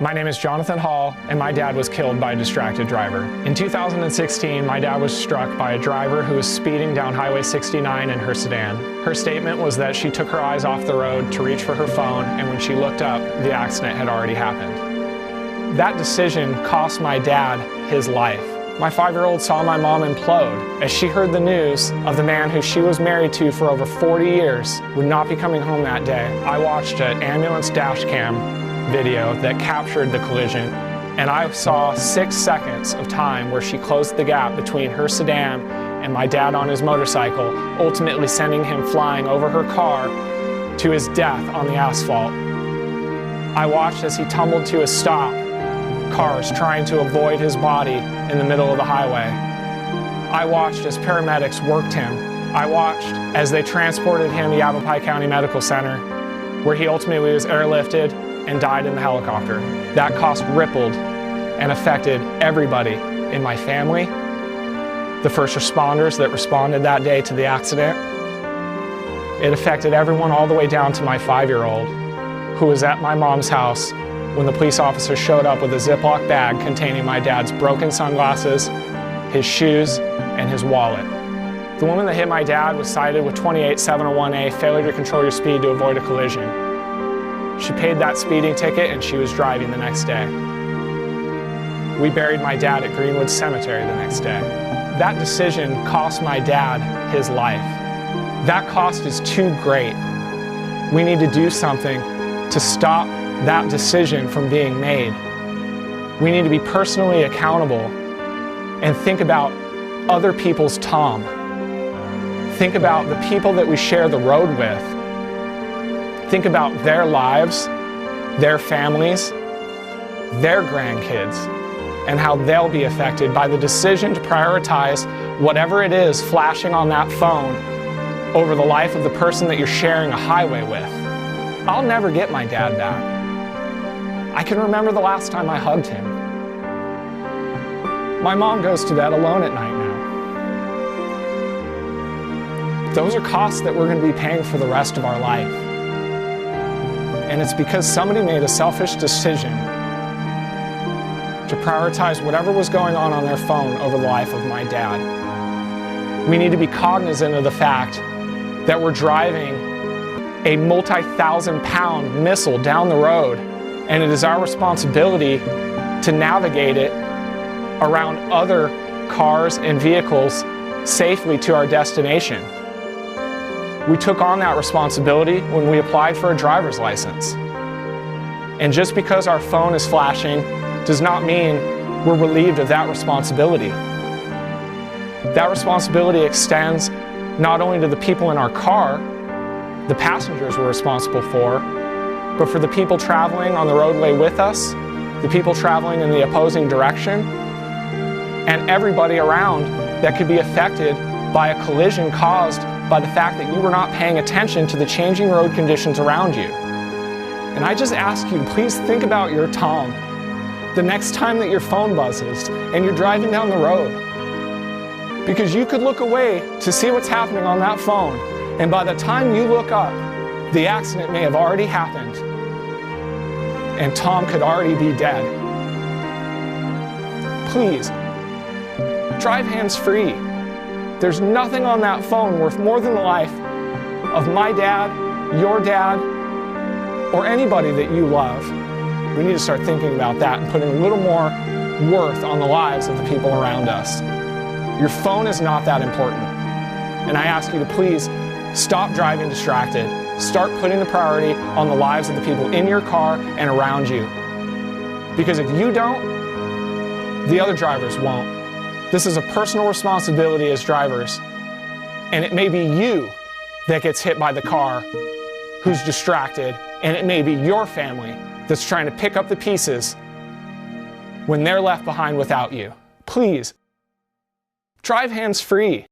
My name is Jonathon Hall, and my dad was killed by a distracted driver. In 2016, my dad was struck by a driver who was speeding down Highway 69 in her sedan. Her statement was that she took her eyes off the road to reach for her phone, and when she looked up, the accident had already happened. That decision cost my dad his life. My 5-year-old saw my mom implode as she heard the news of the man who she was married to for over 40 years would not be coming home that day. I watched an ambulance dash cam video that captured the collision, and I saw 6 seconds of time where she closed the gap between her sedan and my dad on his motorcycle, ultimately sending him flying over her car to his death on the asphalt. I watched as he tumbled to a stop, cars trying to avoid his body in the middle of the highway. I watched as paramedics worked him. I watched as they transported him to Yavapai County Medical Center, where he ultimately was airlifted and died in the helicopter. That cost rippled and affected everybody in my family, the first responders that responded that day to the accident. It affected everyone all the way down to my 5-year-old, who was at my mom's house when the police officer showed up with a Ziploc bag containing my dad's broken sunglasses, his shoes, and his wallet. The woman that hit my dad was cited with 28701A, failure to control your speed to avoid a collision. She paid that speeding ticket and she was driving the next day. We buried my dad at Greenwood Cemetery the next day. That decision cost my dad his life. That cost is too great. We need to do something to stop that decision from being made. We need to be personally accountable and think about other people's Tom. Think about the people that we share the road with. Think about their lives, their families, their grandkids, and how they'll be affected by the decision to prioritize whatever it is flashing on that phone over the life of the person that you're sharing a highway with. I'll never get my dad back. I can remember the last time I hugged him. My mom goes to bed alone at night now. Those are costs that we're going to be paying for the rest of our life. And it's because somebody made a selfish decision to prioritize whatever was going on their phone over the life of my dad. We need to be cognizant of the fact that we're driving a multi-thousand-pound missile down the road, and it is our responsibility to navigate it around other cars and vehicles safely to our destination. We took on that responsibility when we applied for a driver's license. And just because our phone is flashing does not mean we're relieved of that responsibility. That responsibility extends not only to the people in our car, the passengers we're responsible for, but for the people traveling on the roadway with us, the people traveling in the opposing direction, and everybody around that could be affected by a collision caused by the fact that you were not paying attention to the changing road conditions around you. And I just ask you, please think about your Tom the next time that your phone buzzes and you're driving down the road. Because you could look away to see what's happening on that phone, and by the time you look up, the accident may have already happened, and Tom could already be dead. Please, drive hands-free. There's nothing on that phone worth more than the life of my dad, your dad, or anybody that you love. We need to start thinking about that and putting a little more worth on the lives of the people around us. Your phone is not that important. And I ask you to please stop driving distracted. Start putting the priority on the lives of the people in your car and around you. Because if you don't, the other drivers won't. This is a personal responsibility as drivers, and it may be you that gets hit by the car who's distracted, and it may be your family that's trying to pick up the pieces when they're left behind without you. Please, drive hands-free.